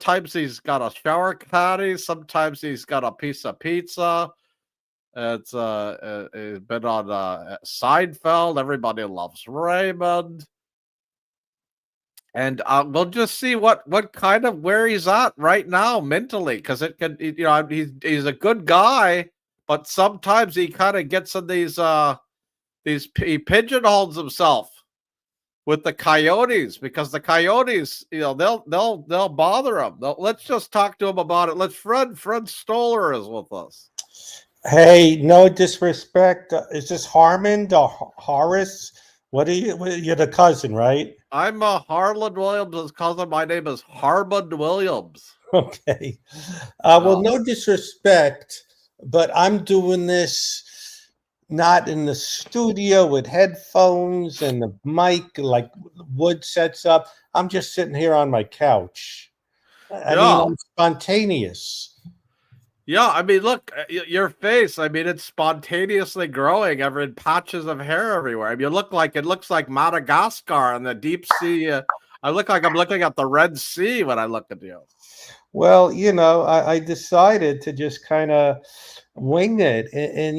sometimes he's got a shower caddy, sometimes he's got a piece of pizza. It's been on Seinfeld. Everybody loves Raymond. And we'll just see what kind of where he's at right now mentally, because it can, he's a good guy, but sometimes he kind of gets in he pigeonholes himself with the Coyotes, because the Coyotes, they'll bother him. Let's just talk to him about it. Fred Stoller is with us. Hey, no disrespect. Is this Harmond or Horace? What are you? You're the cousin, right? I'm Harland Williams' cousin. My name is Harmond Williams. Okay. Well, no disrespect, but I'm doing this not in the studio with headphones and the mic like Wood sets up. I'm just sitting here on my couch. I mean, I'm spontaneous. Yeah, I mean, look, your face. I mean, it's spontaneously growing in patches of hair everywhere. I mean, it looks like Madagascar in the deep sea. I look like I'm looking at the Red Sea when I look at you. Well, I decided to just kind of wing it and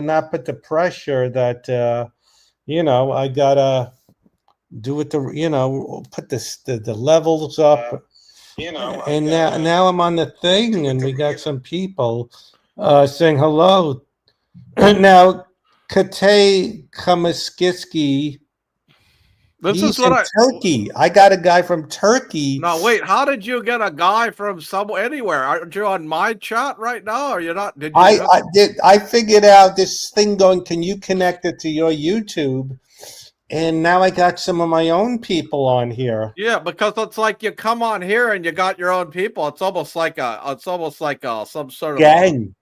not put the pressure that, I gotta do it put the levels up. And now I'm on the thing, and we got some people saying hello. Now, Kate Kamaskitsky, he's in Turkey. I got a guy from Turkey. No, wait. How did you get a guy from anywhere? Aren't you on my chat right now? Or you're not? Did you? I did. I figured out this thing going. Can you connect it to your YouTube? And now I got some of my own people on here. Yeah, because it's like you come on here and you got your own people. It's almost like some sort of gang.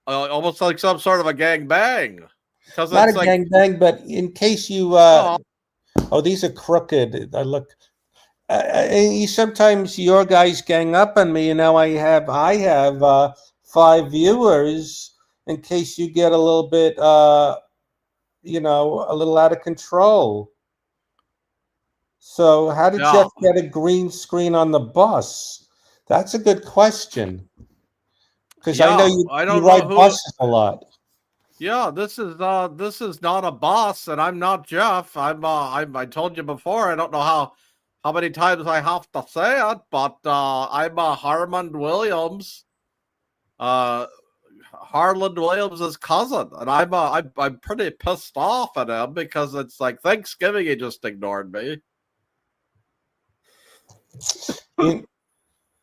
Almost like some sort of a gang bang. Not a gang bang, but in case you. Oh, these are crooked. I look. Sometimes your guys gang up on me, and now I have 5 viewers. In case you get a little bit. A little out of control. So how did Jeff get a green screen on the bus? That's a good question. Because I know you ride buses a lot. Yeah, this is not a bus, and I'm not Jeff. I told you before. I don't know how many times I have to say it, but I'm Harmond Williams. Harland Williams' cousin, and I'm pretty pissed off at him because it's like Thanksgiving, he just ignored me.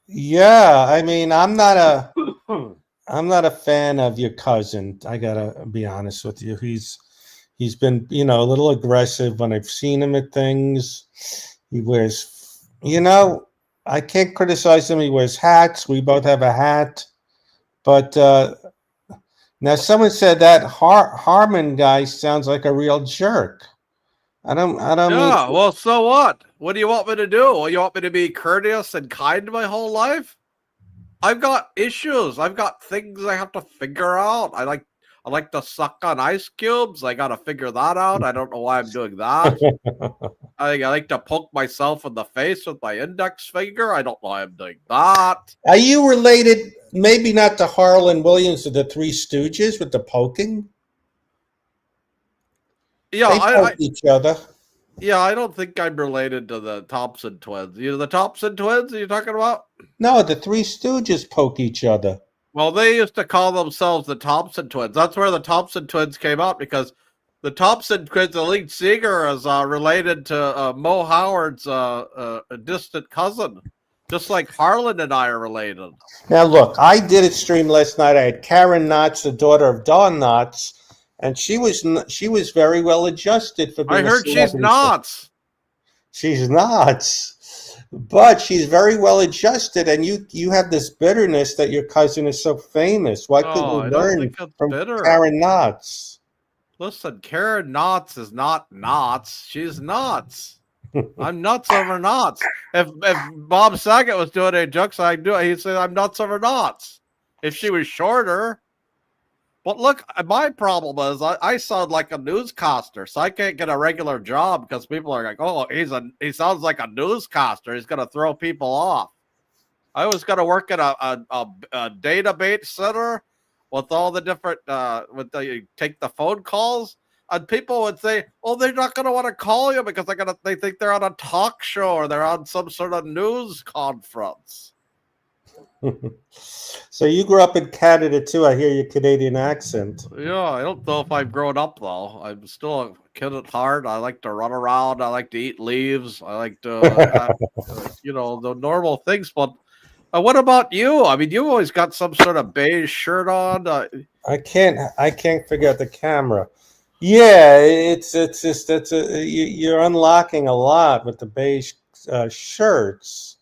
Yeah, I mean, I'm not a fan of your cousin. I gotta be honest with you. He's been a little aggressive when I've seen him at things. He wears I can't criticize him. He wears hats. We both have a hat, but. Now, someone said that Harmon guy sounds like a real jerk. I don't. Yeah. Well, so what? What do you want me to do? Well, you want me to be courteous and kind my whole life? I've got issues. I've got things I have to figure out. I like to suck on ice cubes. I got to figure that out. I don't know why I'm doing that. I like to poke myself in the face with my index finger. I don't know why I'm doing that. Are you related? Maybe not to Harland Williams of the Three Stooges with the poking. Yeah, they poke each other. Yeah, I don't think I'm related to the Thompson twins. You know the Thompson twins? Are you talking about? No, the Three Stooges poke each other. Well, they used to call themselves the Thompson twins. That's where the Thompson twins came out, because the Thompson twins, the lead singer, is related to Mo Howard's a distant cousin, just like Harland and I are related. Now, look, I did a stream last night. I had Karen Knotts, the daughter of Don Knotts, and she was very well adjusted for being. I heard she's Knotts. She's Knotts. But she's very well adjusted, and you have this bitterness that your cousin is so famous. Why couldn't you learn from Karen Knotts? Listen, Karen Knotts is not Knotts. She's nuts. I'm nuts over Knotts. If Bob Saget was doing any jokes, he'd say I'm nuts over Knotts. If she was shorter. But look, my problem is I sound like a newscaster, so I can't get a regular job because people are like, "Oh, he sounds like a newscaster. He's going to throw people off." I was going to work at a database center with all the different you take the phone calls, and people would say, "Oh, they're not going to want to call you because they think they're on a talk show or they're on some sort of news conference." So you grew up in Canada too. I hear your Canadian accent. Yeah, I don't know if I've grown up though. I'm still a kid at heart. I like to run around. I like to eat leaves. I like to, the normal things. But what about you? I mean, you always got some sort of beige shirt on. I can't figure out the camera. Yeah, it's just you're unlocking a lot with the beige shirts.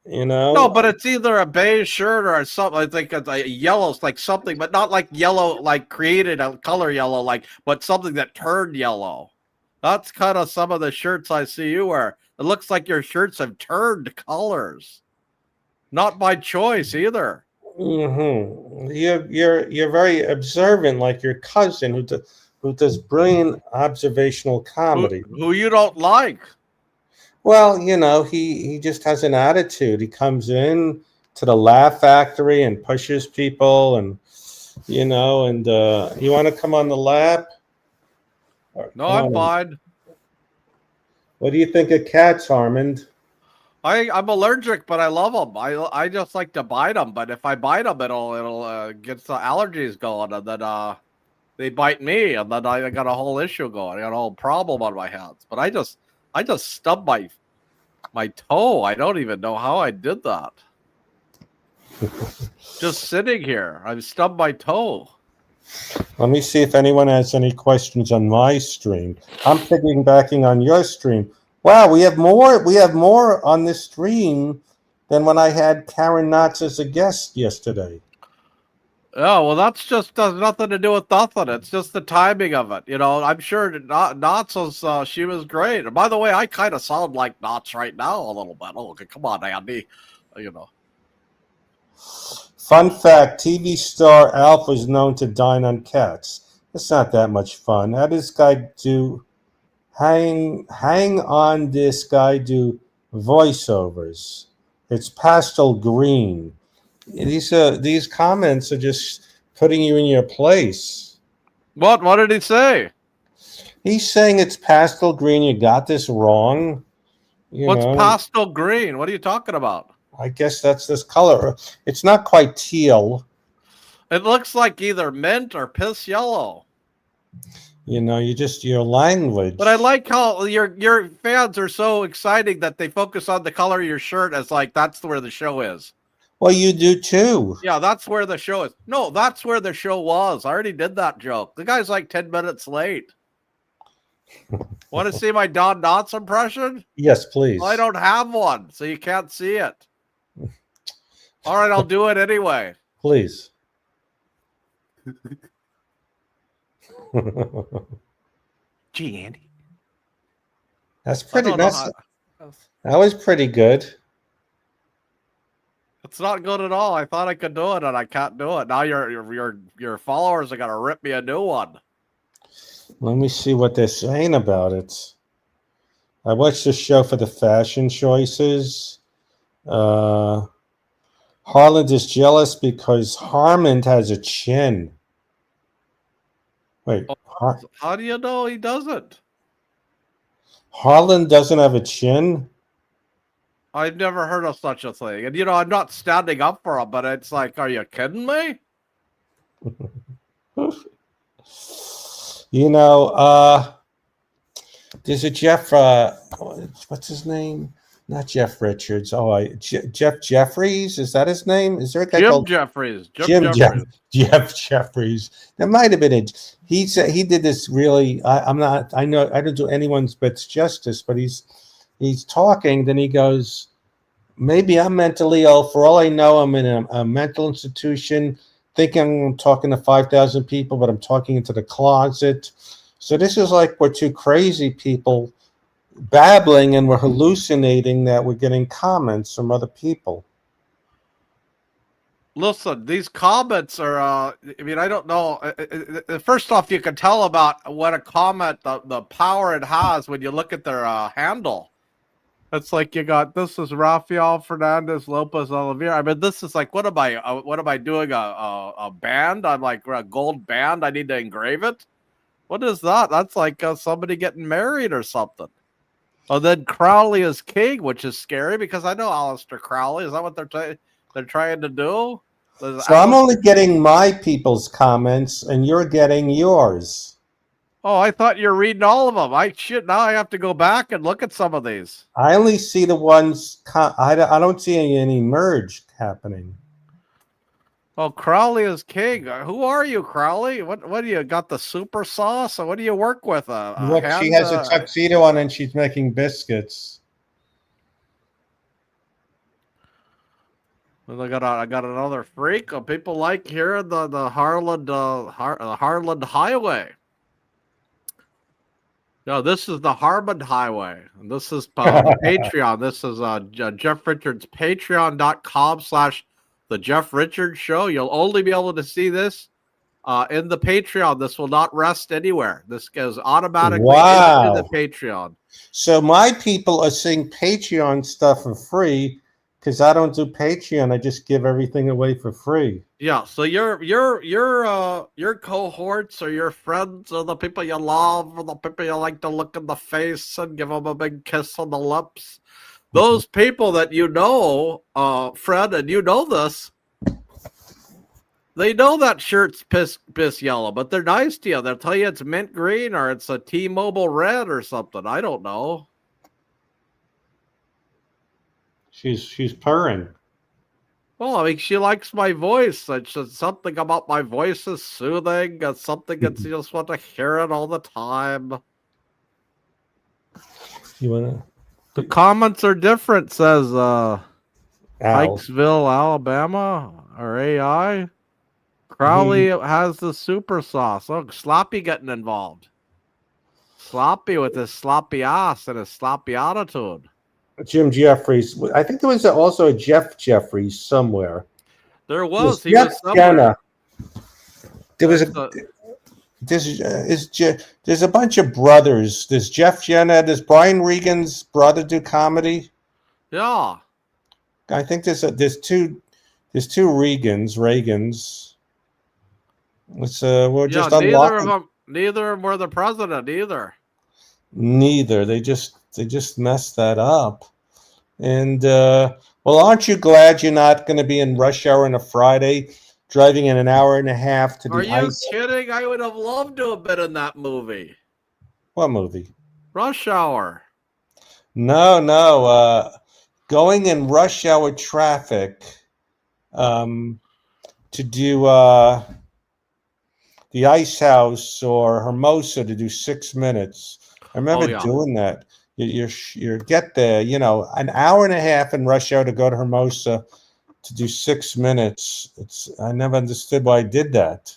You No, know. but it's either a beige shirt or something. I think it's a yellow, like something, but not like yellow, like created a color yellow, but something that turned yellow. That's kind of some of the shirts I see you wear. It looks like your shirts have turned colors. Not by choice either. You're very observant, like your cousin who does brilliant observational comedy. Who you don't like. Well, he just has an attitude. He comes in to the Laugh Factory and pushes people, and you want to come on the lap? No, Come I'm on. fine. What do you think of cats, Harmond? I'm allergic, but I love them. I just like to bite them. But if I bite them, it'll get the allergies going, and then they bite me, and then I got a whole issue going. I got a whole problem on my hands. But I just stubbed my toe. I don't even know how I did that. Just sitting here, I stubbed my toe. Let me see if anyone has any questions on my stream. I'm piggybacking on your stream. Wow, we have more. We have more on this stream than when I had Karen Knotts as a guest yesterday. Oh, well, that's just does nothing to do with nothing. It's just the timing of it. I'm sure Knots was she was great. And by the way, I kind of sound like Knots right now a little bit. Oh, okay, come on, Andy. You know. Fun fact: TV star Alf was known to dine on cats. It's not that much fun. How does this guy do? Hang on, this guy do voiceovers. It's pastel green. These comments are just putting you in your place. What did he say? He's saying it's pastel green. You got this wrong. What's pastel green? What are you talking about? I guess that's this color. It's not quite teal. It looks like either mint or piss yellow. Your language. But I like how your fans are so exciting that they focus on the color of your shirt as like that's where the show is. Well, you do too. Yeah, that's where the show is. No, that's where the show was. I already did that joke. The guy's like 10 minutes late. Want to see my Don Knotts impression? Yes, please. Well, I don't have one, so you can't see it. All right, I'll do it anyway. Please. Gee, Andy. That's pretty nice. That was pretty good. It's not good at all. I thought I could do it, and I can't do it. Now your followers are gonna rip me a new one. Let me see what they're saying about it. I watched the show for the fashion choices. Harland is jealous because Harmond has a chin. Wait, how do you know he doesn't? Harland doesn't have a chin? I've never heard of such a thing. And, I'm not standing up for him, but it's like, are you kidding me? There's a Jeff, what's his name? Not Jeff Richards. Jeff Jeffries. Is that his name? Is there a guy called Jeffries? Jeff Jeffries. There might have been he did this really. I don't do anyone's bits justice, but he's talking. Then he goes, maybe I'm mentally ill. For all I know, I'm in a mental institution, thinking I'm talking to 5,000 people, but I'm talking into the closet. So this is like we're two crazy people babbling, and we're hallucinating that we're getting comments from other people. Listen, these comments are, I don't know. First off, you can tell about what a comment, the power it has when you look at their handle. It's like you got this is Rafael Fernandez Lopez Oliveira. I mean, this is like what am I doing a band? I'm like a gold band. I need to engrave it. What is that? That's like somebody getting married or something. Oh, then Crowley is king, which is scary because I know Aleister Crowley. Is that what they're trying to do? So I'm only getting my people's comments, and you're getting yours. Oh, I thought you're reading all of them. Now I have to go back and look at some of these. I only see the ones. I don't see any merge happening. Oh, Crowley is king. Who are you, Crowley? What do you got? The super sauce? Or what do you work with? Look, she has a tuxedo on and she's making biscuits. Well, I got another freak. People like hearing the Harland Harland Highway. No, this is the Harmon Highway. And this is the Patreon. This is Jeff Richards, patreon.com/the Jeff Richards Show. You'll only be able to see this in the Patreon. This will not rest anywhere. This goes automatically into the Patreon. So my people are seeing Patreon stuff for free because I don't do Patreon. I just give everything away for free. Yeah, so your cohorts or your friends or the people you love or the people you like to look in the face and give them a big kiss on the lips, those people that you know, Fred, and you know this, they know that shirt's piss yellow, but they're nice to you. They'll tell you it's mint green or it's a T-Mobile red or something. I don't know. She's purring. Well, I mean, she likes my voice. It's something about my voice is soothing. It's something that you just want to hear it all the time. You wanna? The comments are different, says Pikesville, Alabama, or AI. Crowley has the super sauce. Oh, Sloppy getting involved. Sloppy with his sloppy ass and his sloppy attitude. Jim Jeffries. I think there was also a Jeff Jeffries somewhere. There was. He was somewhere. There was there's a bunch of brothers. There's Jeff Jenna. Does Brian Regan's brother do comedy? Yeah. I think there's two Regans. We're just unlocking. Neither of them were the president either. Neither. They just messed that up. And well, aren't you glad you're not going to be in rush hour on a Friday, driving in an hour and a half to the ice? Are you kidding? I would have loved to have been in that movie. What movie? Rush Hour. No. Going in rush hour traffic to do the Ice House or Hermosa to do 6 minutes. I remember doing that. You get there, an hour and a half in rush hour to go to Hermosa to do 6 minutes. I never understood why I did that.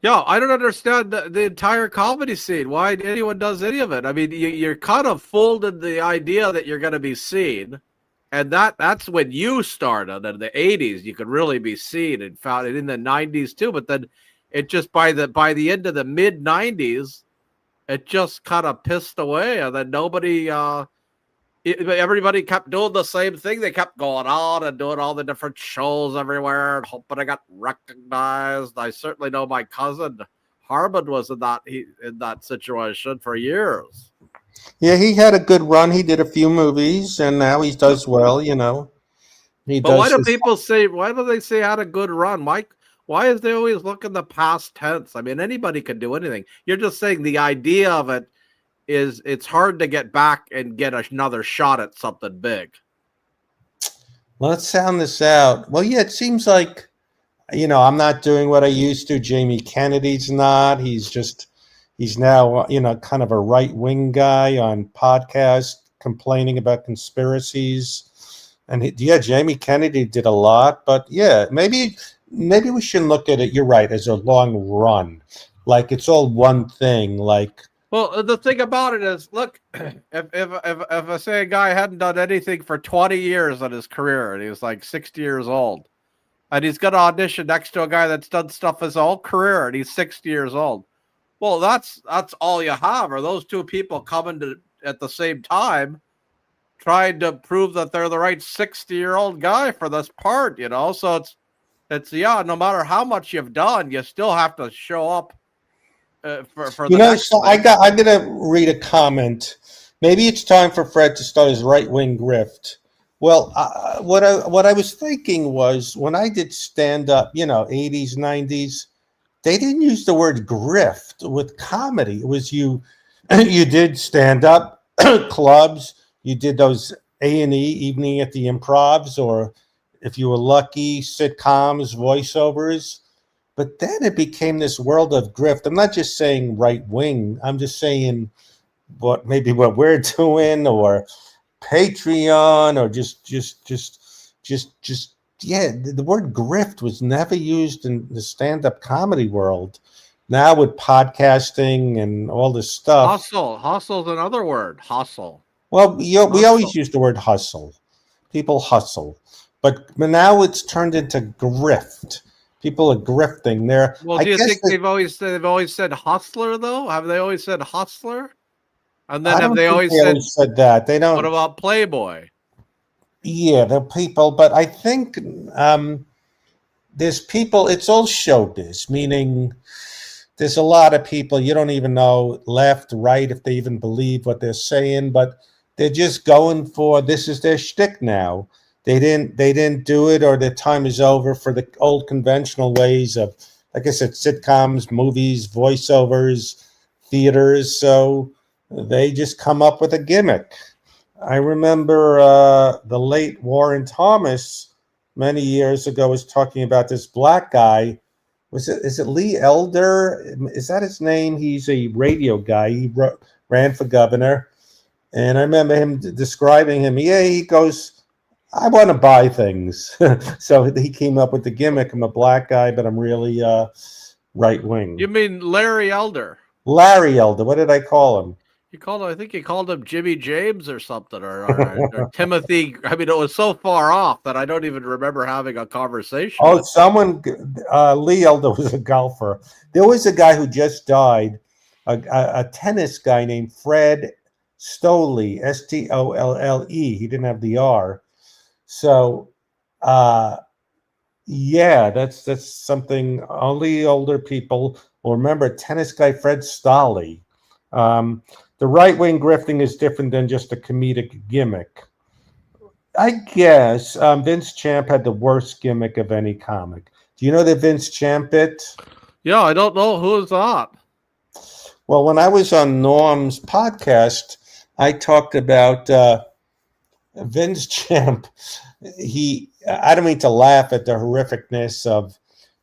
Yeah, I don't understand the entire comedy scene. Why anyone does any of it? I mean, you're kind of fooled in the idea that you're going to be seen, and that's when you started in the '80s. You could really be seen and found it in the '90s too. But then it just by the end of the mid '90s. It just kind of pissed away, and then everybody kept doing the same thing. They kept going on and doing all the different shows everywhere and hoping I got recognized. I certainly know my cousin Harland was in that situation for years. Yeah, he had a good run. He did a few movies, and now he does well. But why do people say? Why do they say had a good run, Mike? Why is they always look in the past tense? I mean, anybody can do anything. You're just saying the idea of it is it's hard to get back and get another shot at something big. Let's sound this out. Well, yeah, it seems like, I'm not doing what I used to. Jamie Kennedy's not. He's now, kind of a right-wing guy on podcast complaining about conspiracies. And Jamie Kennedy did a lot. But yeah, maybe we shouldn't look at it, you're right, as a long run. Like it's all one thing. Well, the thing about it is, look, if I say a guy hadn't done anything for 20 years in his career and he was like 60 years old, and he's got to audition next to a guy that's done stuff his whole career and he's 60 years old. Well, that's all you have, are those two people coming at the same time. trying to prove that they're the right 60-year-old guy for this part, So it's no matter how much you've done, you still have to show up for the next So thing. I'm gonna read a comment. Maybe it's time for Fred to start his right wing grift. Well, what I was thinking was when I did stand up, 80s, 90s, they didn't use the word grift with comedy. It was you you did stand up clubs, you did those A&E evening at the Improvs, or if you were lucky, sitcoms, voiceovers. But then it became this world of grift. I'm not just saying right wing. I'm just saying what we're doing, or Patreon, or just yeah. The word grift was never used in the stand-up comedy world. Now with podcasting and all this stuff, Hustle's another word. Hustle. well, we Hustle. always use the word hustle. People hustle, but now it's turned into grift. People are grifting. Well, I do you guess think they've always said hustler though? Have they always said hustler? And then I have don't they think always they said, always said that. They what don't. about Playboy? Yeah, the people, but I think there's people. It's all showbiz, meaning there's a lot of people you don't even know left, right, if they even believe what they're saying, but they're just going for this is their shtick now. They didn't do it, or their time is over for the old conventional ways of, like I said, sitcoms, movies, voiceovers, theaters. So they just come up with a gimmick. I remember the late Warren Thomas many years ago was talking about this black guy. Is it Lee Elder? Is that his name? He's a radio guy. Ran for governor, and I remember him describing him. Yeah, he goes, "I want to buy things," so he came up with the gimmick. I'm a black guy, but I'm really right You wing. mean Larry Elder? Larry Elder. What did I call him? I think he called him Jimmy James or something, or Timothy. I mean, it was so far off that I don't even remember having a conversation Oh, with him. Lee Elder was a golfer. There was a guy who just died, a tennis guy named Fred Stolle, Stolle. He didn't have the R. So, uh, yeah, that's something only older people will remember. Tennis guy Fred Stolle. Um, the right wing grifting is different than just a comedic gimmick. I guess Vince Champ had the worst gimmick of any comic. Do you know the Vince Champ bit? Yeah, I don't know who is that. Well, when I was on Norm's podcast, I talked about Vince Champ. I don't mean to laugh at the horrificness of.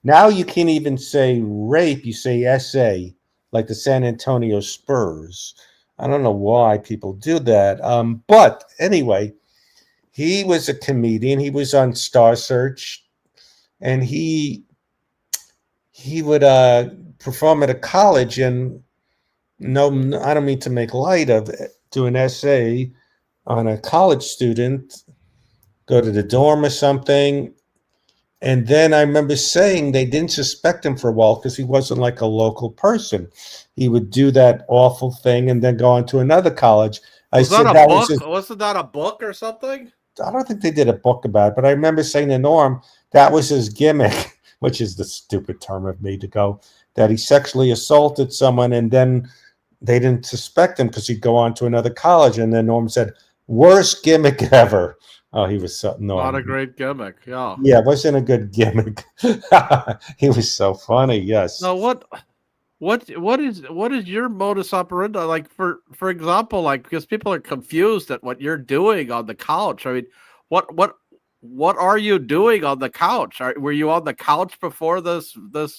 Now you can't even say rape; you say SA, like the San Antonio Spurs. I don't know why people do that. But anyway, he was a comedian. He was on Star Search, and he would perform at a college. And no, I don't mean to make light of it, do an essay on a college student, go to the dorm or something. And then I remember saying they didn't suspect him for a while because he wasn't like a local person. He would do that awful thing and then go on to another college. I Was that said a that was book? his, Wasn't that a book or something? I don't think they did a book about it, but I remember saying to Norm that was his gimmick, which is the stupid term of me to go, that he sexually assaulted someone and then they didn't suspect him because he'd go on to another college. And then Norm said, worst gimmick ever. Oh, he was so Not Norm. a great gimmick. Yeah. Yeah, it wasn't a good gimmick. He was so funny. Yes. Now what is your modus operandi? Like for example, like because people are confused at what you're doing on the couch. I mean, what are you doing on the couch? Were you on the couch before this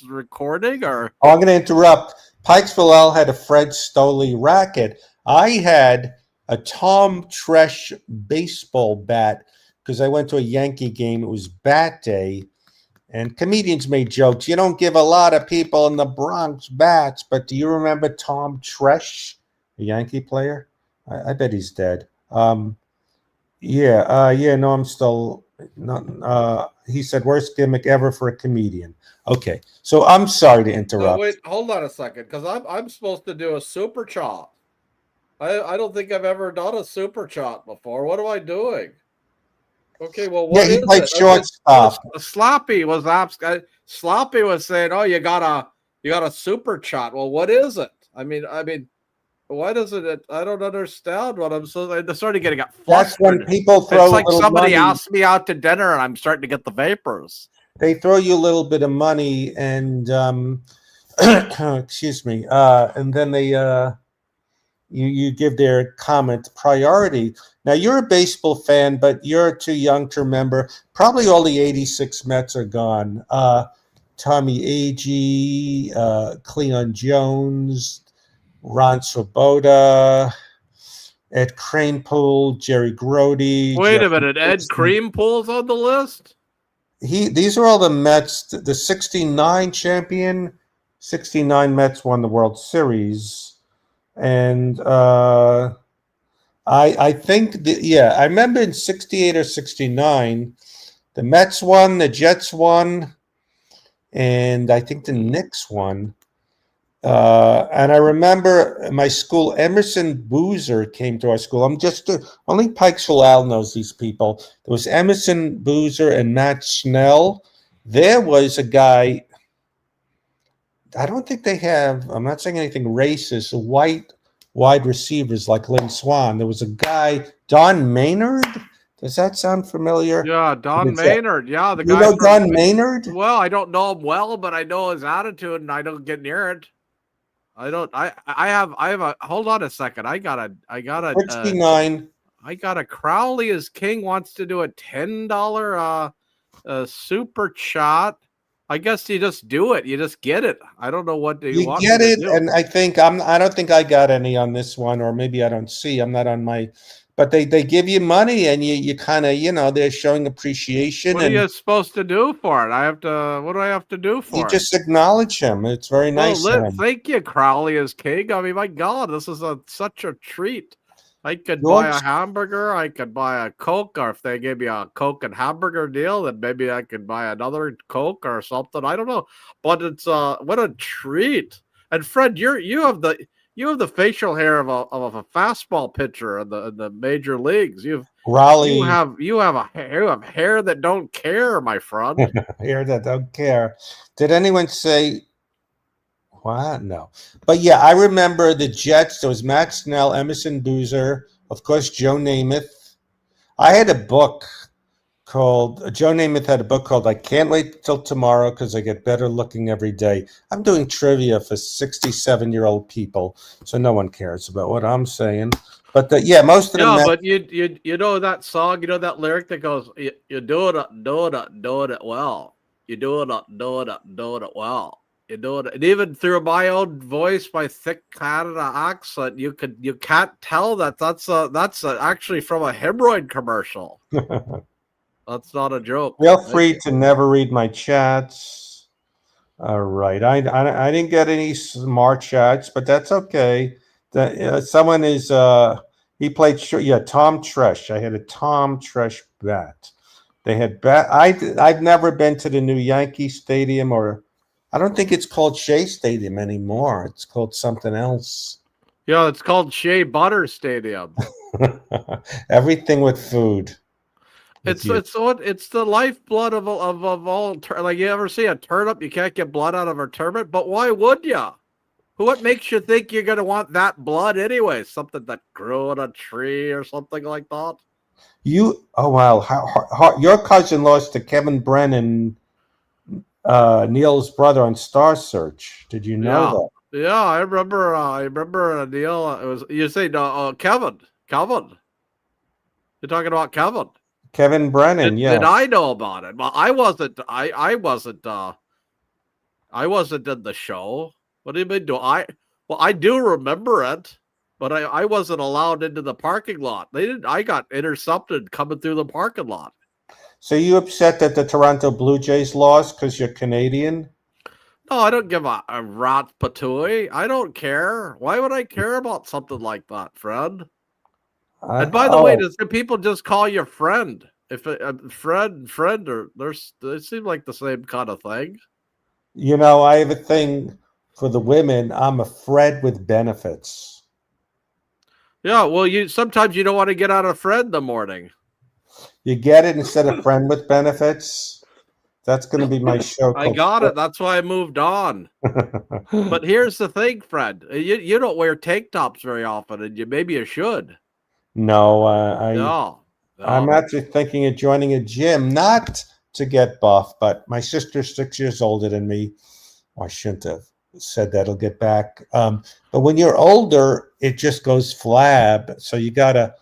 recording or? Oh, I'm going to interrupt. Pikesville L had a Fred Stolle racket. I had a Tom Tresh baseball bat because I went to a Yankee game. It was bat day, and comedians made jokes. You don't give a lot of people in the Bronx bats, but do you remember Tom Tresh, a Yankee player? I bet he's dead. Yeah, no, I'm still not. He said worst gimmick ever for a comedian. Okay, so I'm sorry to No, wait, interrupt. hold on a second, because I'm supposed to do a super chop. I don't think I've ever done a super shot before. What am I doing? Okay, well, Yeah, what he is played it? shortstop. Sloppy was Sloppy was saying, "Oh, you got a super shot." Well, what is it? I mean, why doesn't it? I don't understand what I'm starting getting get That's when flustered. people It's throw a like little somebody money. asked me out to dinner, and I'm starting to get the vapors. They throw you a little bit of money, and excuse me, and then you give their comment priority. Now you're a baseball fan, but you're too young to remember. Probably all the '86 Mets are gone. Tommy Agee, Cleon Jones, Ron Swoboda, Ed Kranepool, Jerry Grody, Wait Jeff a minute, Ed Wilson. Creampool's on the list. These are all the Mets. The '69 champion, '69 Mets won the World Series, and I think yeah, I remember in '68 or '69, the Mets won, the Jets won, and I think the Knicks won. And I remember at my school, Emerson Boozer came to our school. I'm just only Pikesville Al knows these people. There was Emerson Boozer and Matt Snell. There was a guy. I don't think they have. I'm not saying anything racist. White wide receivers like Lynn Swan. There was a guy, Don Maynard. Does that sound familiar? Yeah, Don It's, uh, Maynard. Yeah, the you guy know from. Don Maynard? Well, I don't know him well, but I know his attitude, and I don't get near it. I don't. I have a. Hold on a second. '69. I got a Crowley is King wants to do a $10 super chat. I guess you just do it. You just get it. I don't know what you You want me get to it, do. and I think I don't think I got any on this one, or maybe I don't see. I'm not on my, but they give you money, and you kind of they're showing appreciation, What are and you supposed to do for it? I have to. What do I have to do you for it? just acknowledge him. It's very Well, nice of him. thank you, Crowley is King. I mean, my God, this is such a treat. I could buy a George, hamburger. I could buy a Coke, or if they gave me a Coke and hamburger deal, then maybe I could buy another Coke or something. I don't know, but it's what a treat. And Fred, you have the facial hair of a fastball pitcher in the major leagues. Raleigh, You have hair that don't care, my friend. here that don't care. Did anyone say what? No, but yeah, I remember the Jets. There was Matt Snell, Emerson Boozer, of course, Joe Namath. I had a book called Joe Namath had a book called "I Can't Wait Till Tomorrow Because I Get Better Looking Every Day." I'm doing trivia for 67-year-old people, so no one cares about what I'm saying. But yeah, most of the Yeah, men. but you know that song, you know that lyric that goes, you doing it well. You doing it well. You doing it, and even through my own voice, my thick Canada accent, you can't tell that actually from a hemorrhoid commercial. That's not a joke. Feel Thank free you. to never read my chats. All right, I didn't get any smart chats, but that's okay. Someone is he played yeah, Tom Tresh. I had a Tom Tresh bat. They had bat. I've never been to the new Yankee Stadium, or I don't think it's called Shea Stadium anymore. It's called something else. Yeah, it's called Shea Butter Stadium. Everything with food with you. It's the lifeblood of all like you ever see a turnip, you can't get blood out of a turnip, but why would you? What makes you think you're gonna want that blood anyway? Something that grew on a tree or something like that? Oh wow, your cousin lost to Kevin Brennan, Neil's brother on Star Search. Did you know Yeah, that? yeah. I remember a deal. It was you say no, Kevin. You're talking about Kevin. Kevin Brennan, Did yes. I know about it? Well, I wasn't. I wasn't. I wasn't in the show. What do you mean? Do I? Well, I do remember it, but I wasn't allowed into the parking lot. They didn't. I got intercepted coming through the parking lot. So you upset that the Toronto Blue Jays lost because you're Canadian? No, I don't give a rat patooey. I don't care. Why would I care about something like that, Fred? And by the way, Oh, does the people just call you friend? If friend, or they seem like the same kind of thing. I have a thing for the women. I'm a Fred with benefits. Yeah, well, you sometimes you don't want to get out of Fred in the morning. You get it instead of friend with benefits. That's going to be my show I called. got it. That's why I moved on. But here's the thing, Fred. You don't wear tank tops very often, and maybe you should. No, No, I'm no. actually thinking of joining a gym, not to get buff, but my sister's 6 years older than me. Well, I shouldn't have said that'll get back. But when you're older, it just goes flab. So you got to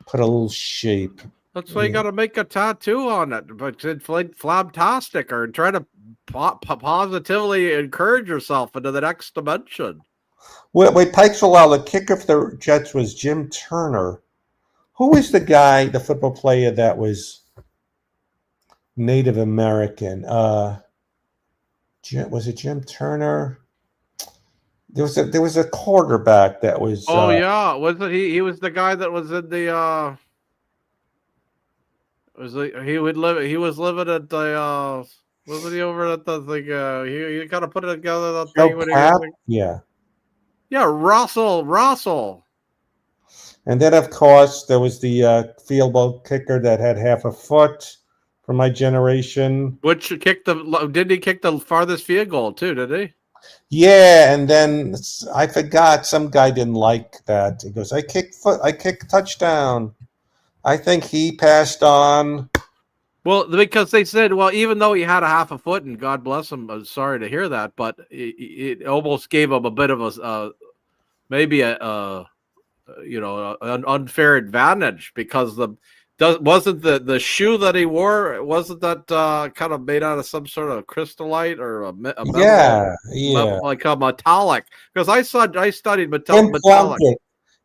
put a little shape. That's why you Yeah. got to make a tattoo on it, but it's like flabtastic, or try to positively encourage yourself into the next dimension. Wait, Pikes for a while. The kicker for the Jets was Jim Turner. Who was the guy, the football player that was Native American? Was it Jim Turner? There was a quarterback that was Oh yeah, wasn't he? He was the guy that was in the. Was he would live? He was living at the. Wasn't he over at the thing? He kind of put it together that thing Joe when he was. Papp. Like, Yeah. yeah, Russell. And then, of course, there was the field goal kicker that had half a foot from my generation. Which kicked the? Didn't he kick the farthest field goal too? Did he? Yeah, and then I forgot some guy didn't like that. He goes, I kicked touchdown. I think he passed on. Well, because they said, well, even though he had a half a foot, and God bless him, I'm sorry to hear that, but it almost gave him a bit of a maybe an unfair advantage, because wasn't the shoe that he wore, wasn't that kind of made out of some sort of crystallite or a metal, Yeah, yeah. like a metallic? Because I studied Jim metallic. Plunkett.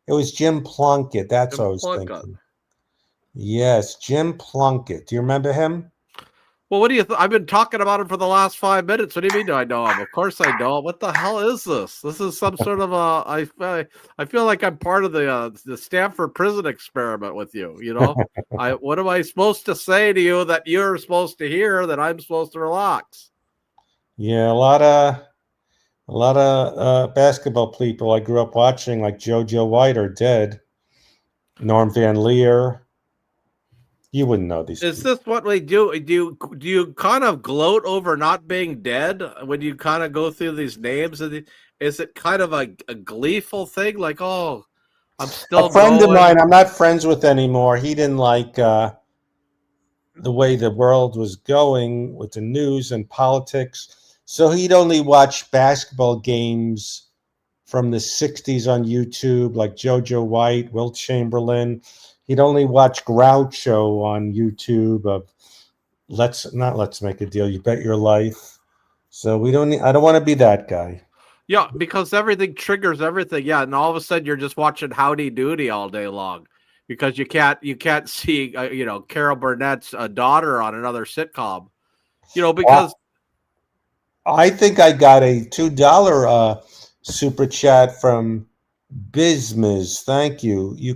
It was Jim Plunkett. That's what I was Implica. thinking. Yes, Jim Plunkett. Do you remember him? Well, what do you? I've been talking about him for the last 5 minutes. What do you mean? Do I know him? Of course I know him. What the hell is this? This is some sort of a. I feel like I'm part of the Stanford prison experiment with you. You know, what am I supposed to say to you that you're supposed to hear that I'm supposed to relax? Yeah, a lot of basketball people I grew up watching, like JoJo White, are dead. Norm Van Leer. You wouldn't know these Is people. this what we do? Do you kind of gloat over not being dead when you kind of go through these names? Is it kind of a gleeful thing, like, oh, I'm A still friend of going? mine, I'm not friends with anymore. He didn't like the way the world was going with the news and politics. So he'd only watch basketball games from the 60s on YouTube, like JoJo White, Wilt Chamberlain. He'd only watch Groucho on YouTube of let's make a deal. You bet your life. So I don't want to be that guy. Yeah, because everything triggers everything. Yeah, and all of a sudden you're just watching Howdy Doody all day long, because you can't see Carol Burnett's daughter on another sitcom. Uh, Because I think I got a $2 super chat from Bismiz. Thank you. You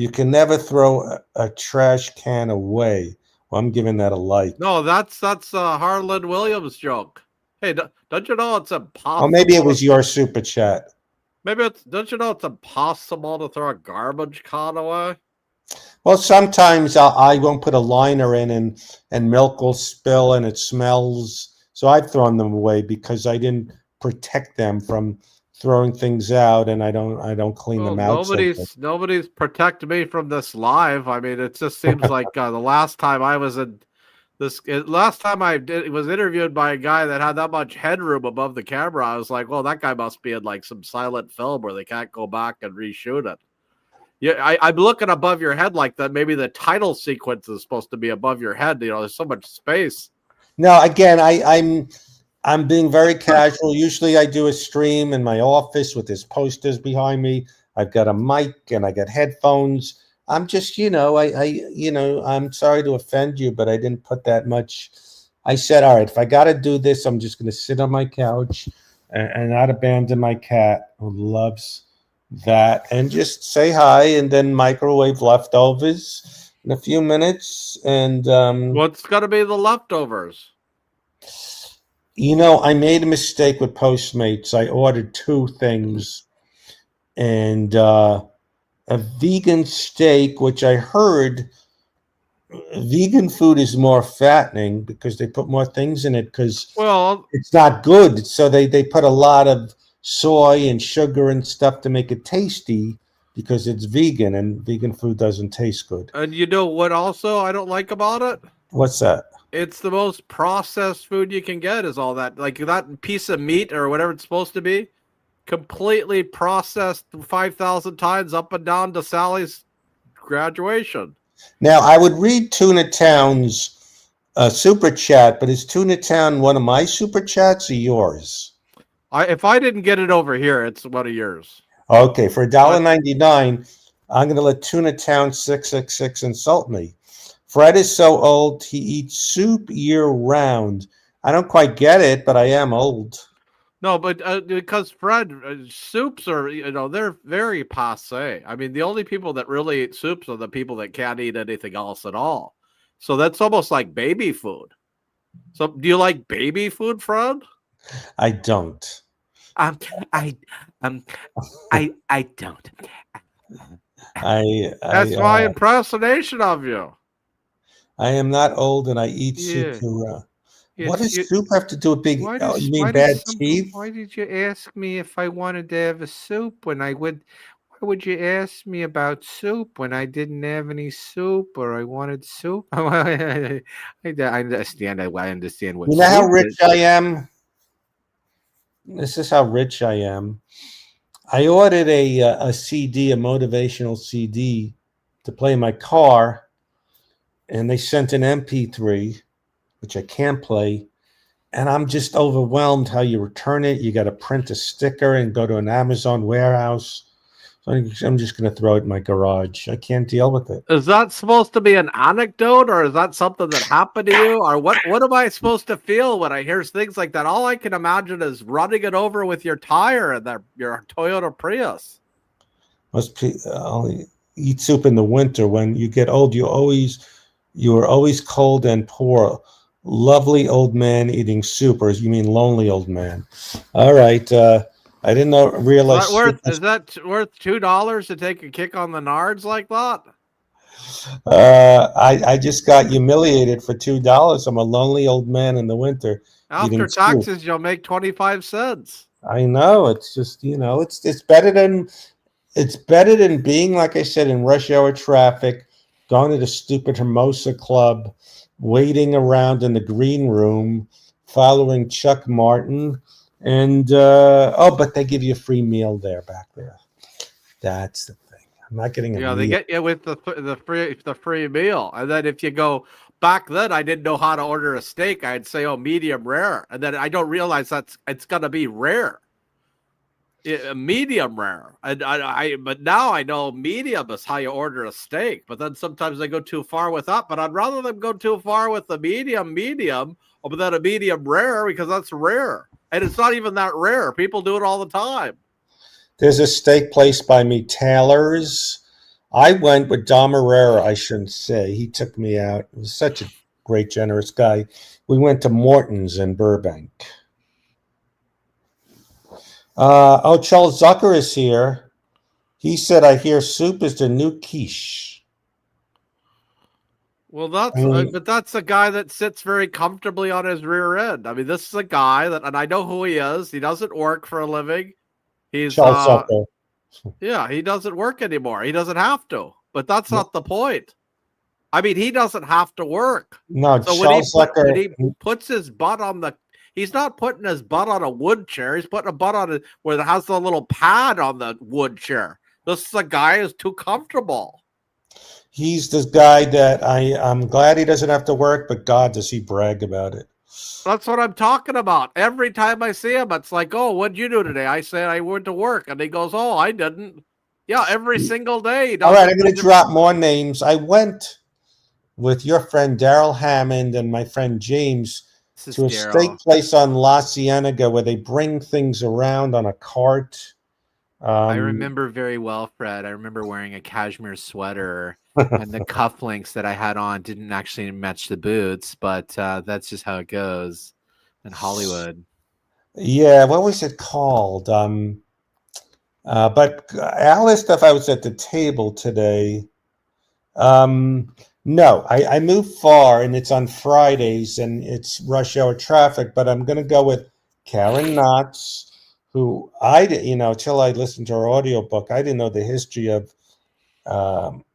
can never throw a trash can away. Well, I'm giving that a like. no, that's Harland Williams joke. Hey, don't you know it's Oh, maybe it impossible? was your super chat. Maybe don't you know it's impossible to throw a garbage can away? Well, sometimes I won't put a liner in, and milk will spill and it smells. So I've thrown them away because I didn't protect them from throwing things out, and I don't clean Well, them out so good. nobody's protected me from this live. I mean, it just seems like the last time I was in last time was interviewed by a guy that had that much headroom above the camera. I was like, well, that guy must be in like some silent film where they can't go back and reshoot it. Yeah, I'm looking above your head like that. Maybe the title sequence is supposed to be above your head. There's so much space. No, again, I'm being very casual. Usually I do a stream in my office with his posters behind me. I've got a mic and I got headphones. I'm just, I'm sorry to offend you, but I didn't put that much. I said, all right, if I got to do this, I'm just going to sit on my couch and not abandon my cat who loves that, and just say hi and then microwave leftovers in a few minutes. And, What's got to be the leftovers? I made a mistake with Postmates. I ordered two things, and a vegan steak, which I heard vegan food is more fattening because they put more things in it because Well, it's not good. So they put a lot of soy and sugar and stuff to make it tasty because it's vegan and vegan food doesn't taste good. and you know what also I don't like about it? What's that? It's the most processed food you can get is all that. Like that piece of meat or whatever it's supposed to be, completely processed 5,000 times up and down to Sally's graduation. Now, I would read Tuna Town's super chat, but is Tuna Town one of my super chats or yours? If I didn't get it over here, it's one of yours. Okay, for But $1.99, I'm going to let Tuna Town 666 insult me. Fred is so old, he eats soup year round. I don't quite get it, but I am old. no, but because Fred, soups are, they're very passe. I mean, the only people that really eat soups are the people that can't eat anything else at all. So that's almost like baby food. So do you like baby food, Fred? I don't. Um, I, um, I don't. I That's my impersonation of you. I am not old and I eat soup Yeah, year round. What it's does you. soup have to do with big? Oh, you mean bad teeth? Why did you ask me if I wanted to have a soup when I would? Why would you ask me about soup when I didn't have any soup or I wanted soup? I understand. I understand what You know how soup rich is. I am? This is how rich I am. I ordered a CD, a motivational CD, to play in my car, and they sent an MP3, which I can't play. And I'm just overwhelmed how you return it. You got to print a sticker and go to an Amazon warehouse. So I'm just going to throw it in my garage. I can't deal with it. Is that supposed to be an anecdote, or is that something that happened to you, or what? What am I supposed to feel when I hear things like that? All I can imagine is running it over with your tire and your Toyota Prius. Must only eat soup in the winter. When you get old, you are always cold and poor. Lovely old man eating soup, or you mean lonely old man? All right. I didn't know realize soup Is that worth $2 to take a kick on the nards like that? I just got humiliated for $2. I'm a lonely old man in the winter After eating soup. taxes, you'll make 25 cents. I know. It's just it's better than being, like I said, in rush hour traffic, going to the stupid Hermosa Club, waiting around in the green room, following Chuck Martin, and but they give you a free meal back there. That's the thing. I'm not getting a Yeah, they meal. get you with the free meal, and then if you go back then, I didn't know how to order a steak. I'd say, "Oh, medium rare," and then I don't realize it's gonna be rare, medium rare. And but now I know medium is how you order a steak. But then sometimes they go too far with that. But I'd rather them go too far with the medium, or than a medium rare because that's rare, and it's not even that rare. People do it all the time. There's a steak place by me, Taylor's. I went with Dom Herrera, I shouldn't say. He took me out. He was such a great, generous guy. We went to Morton's in Burbank. Charles Zucker is here. He said, I hear soup is the new quiche. Well, I mean, but that's a guy that sits very comfortably on his rear end. I mean, this is a guy that, and I know who he is. He doesn't work for a living. He's, Charles Zucker. yeah, he doesn't work anymore. He doesn't have to, but that's No, not the point. I mean, he doesn't have to work. no, So Charles when Zucker. he puts his butt on he's not putting his butt on a wood chair. He's putting a butt on it where it has the little pad on the wood chair. This is a guy who's too comfortable. He's this guy that I'm glad he doesn't have to work, but God, does he brag about it. That's what I'm talking about. Every time I see him, it's like, "Oh, what'd you do today?" I said I went to work, and he goes, "Oh, I didn't." Yeah, every single day he All does right, it. I'm going to drop more names. I went with your friend Daryl Hammond and my friend James This is to a steak Daryl. place on La Cienega where they bring things around on a cart. I Um, remember very well, Fred. I remember wearing a cashmere sweater, and the cufflinks that I had on didn't actually match the boots, but that's just how it goes in Hollywood. yeah, what was it called? But I asked if I was at the table today. No, I moved far, and it's on Fridays, and it's rush hour traffic. But I'm going to go with Karen Knotts, who till I listened to her audiobook, I didn't know the history of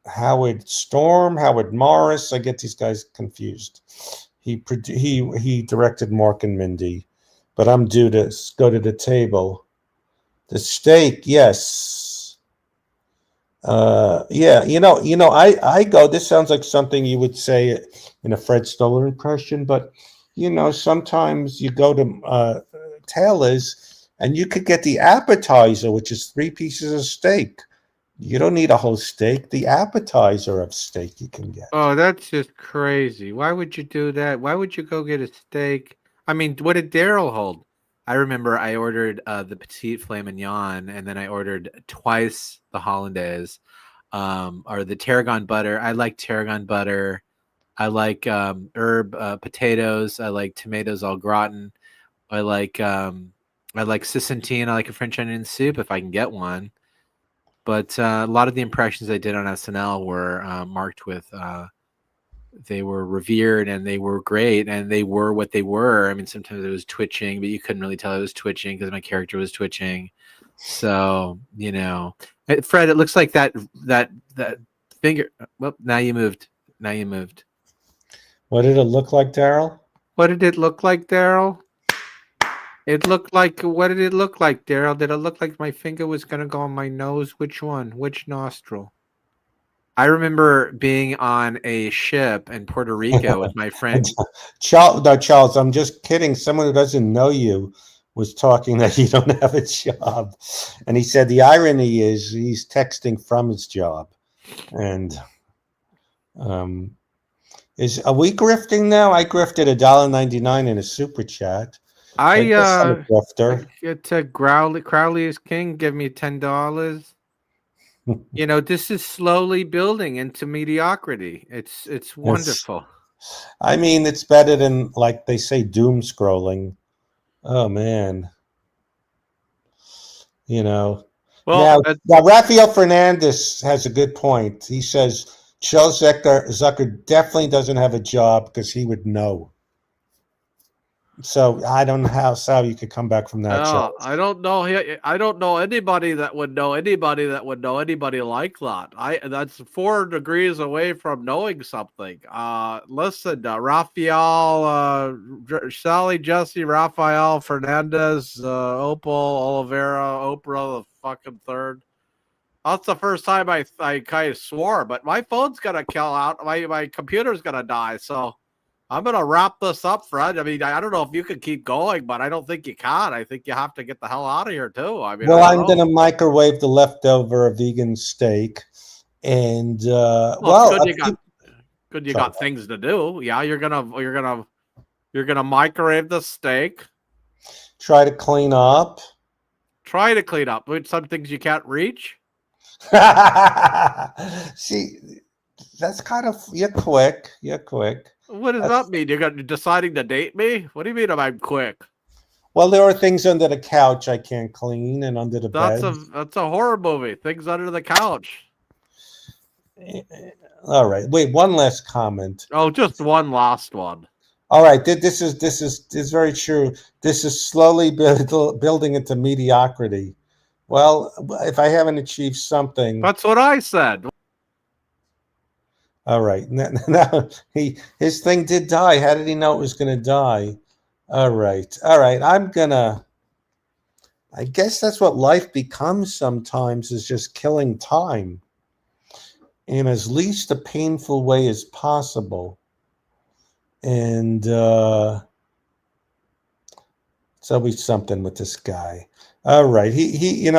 Howard Storm, Howard Morris. I get these guys confused. He directed Mork and Mindy, but I'm due to go to the table. The steak, yes. Yeah, I go. This sounds like something you would say in a Fred Stoller impression, but sometimes you go to Taylor's and you could get the appetizer, which is 3 pieces of steak. You don't need a whole steak. The appetizer of steak you can get. Oh, that's just crazy. Why would you do that? Why would you go get a steak? I mean, what did Daryl hold? I remember I ordered the petite filet mignon, and then I ordered twice the hollandaise, or the tarragon butter. I like tarragon butter. I like herb potatoes. I like tomatoes au gratin. I like Sicintine. I like a French onion soup if I can get one. But a lot of the impressions I did on SNL were marked with they were revered and they were great and they were what they were. I mean, sometimes it was twitching, but you couldn't really tell it was twitching because my character was twitching. So, Fred, it looks like that finger. Well, now you moved. What did it look like, Daryl? What did it look like, Daryl? It looked like, what did it look like, Daryl? Did it look like my finger was going to go on my nose? Which one? Which nostril? I remember being on a ship in Puerto Rico with my friend. Charles, I'm just kidding. Someone who doesn't know you was talking that you don't have a job. And he said the irony is he's texting from his job. And are we grifting now? I grifted $1.99 in a super chat. It's a Crowley is king. Give me $10. This is slowly building into mediocrity. It's wonderful. I mean, it's better than, like they say, doom scrolling. Oh man. Well, now Rafael Fernandez has a good point. He says Charles Zucker definitely doesn't have a job because he would know. So I don't know how you could come back from that. I don't know. I don't know anybody that would know anybody like that. That's 4 degrees away from knowing something. Listen, Rafael, Sally, Jesse, Rafael, Fernandez, Opal, Oliveira, Oprah, the fucking third. That's the first time I kind of swore, but my phone's gonna kill out. My computer's gonna die, so. I'm going to wrap this up, Fred. I mean, I don't know if you could keep going, but I don't think you can. I think you have to get the hell out of here, too. I mean, I'm going to microwave the leftover vegan steak. And, good you got things to do. Yeah, you're going to microwave the steak. Try to clean up. With some things you can't reach. See, that's kind of, you're quick. What does that mean? You're deciding to date me? What do you mean I'm quick? Well, there are things under the couch I can't clean and under the bed. That's a horror movie. Things under the couch. All right. Wait, one last comment. Oh, just one last one. All right. This is very true. This is slowly building into mediocrity. Well, if I haven't achieved something. That's what I said. All right. Now his thing did die. How did he know it was going to die? All right. I guess that's what life becomes sometimes, is just killing time in as least a painful way as possible. And it's always something with this guy. All right. He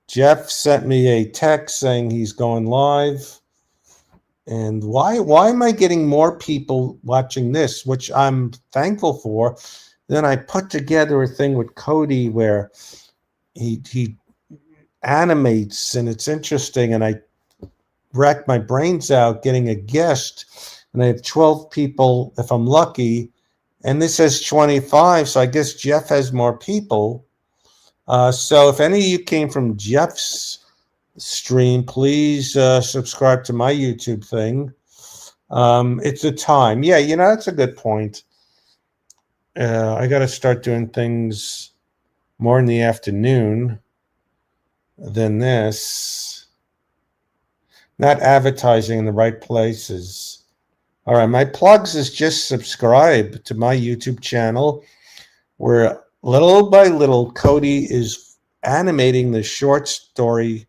Jeff sent me a text saying he's going live. And why am I getting more people watching this, which I'm thankful for? Then I put together a thing with Cody where he animates, and it's interesting, and I racked my brains out getting a guest, and I have 12 people if I'm lucky, and this says 25, so I guess Jeff has more people. So if any of you came from Jeff's stream, please subscribe to my YouTube thing. It's a time. Yeah, that's a good point. I got to start doing things more in the afternoon than this. Not advertising in the right places. All right, my plugs is just subscribe to my YouTube channel, where little by little Cody is animating the short story.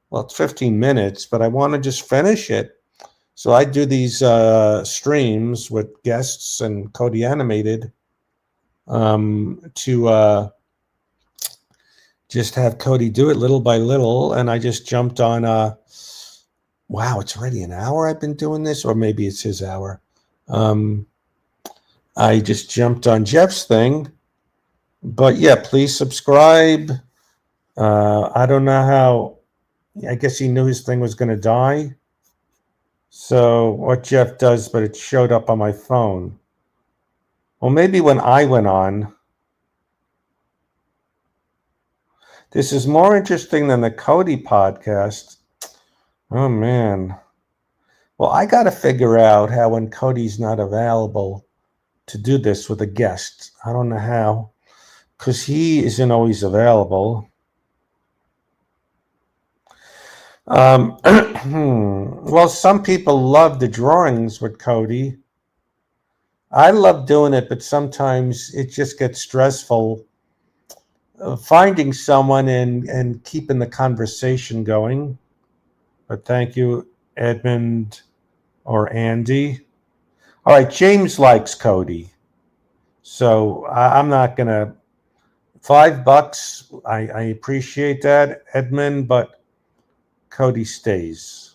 Well, it's 15 minutes, but I want to just finish it. So I do these streams with guests and Cody animated to just have Cody do it little by little. And I just jumped on, wow, it's already an hour I've been doing this, or maybe it's his hour. I just jumped on Jeff's thing. But yeah, please subscribe. I don't know how, I guess he knew his thing was going to die. So what Jeff does, but it showed up on my phone. Well, maybe when I went on. This is more interesting than the Cody podcast. Oh, man. Well, I got to figure out how, when Cody's not available, to do this with a guest. I don't know how, because he isn't always available. Well, some people love the drawings with Cody. I love doing it, but sometimes it just gets stressful finding someone and keeping the conversation going. But thank you, Edmund or Andy. All right, James likes Cody. So I'm not going to. $5. I appreciate that, Edmund, but Cody stays.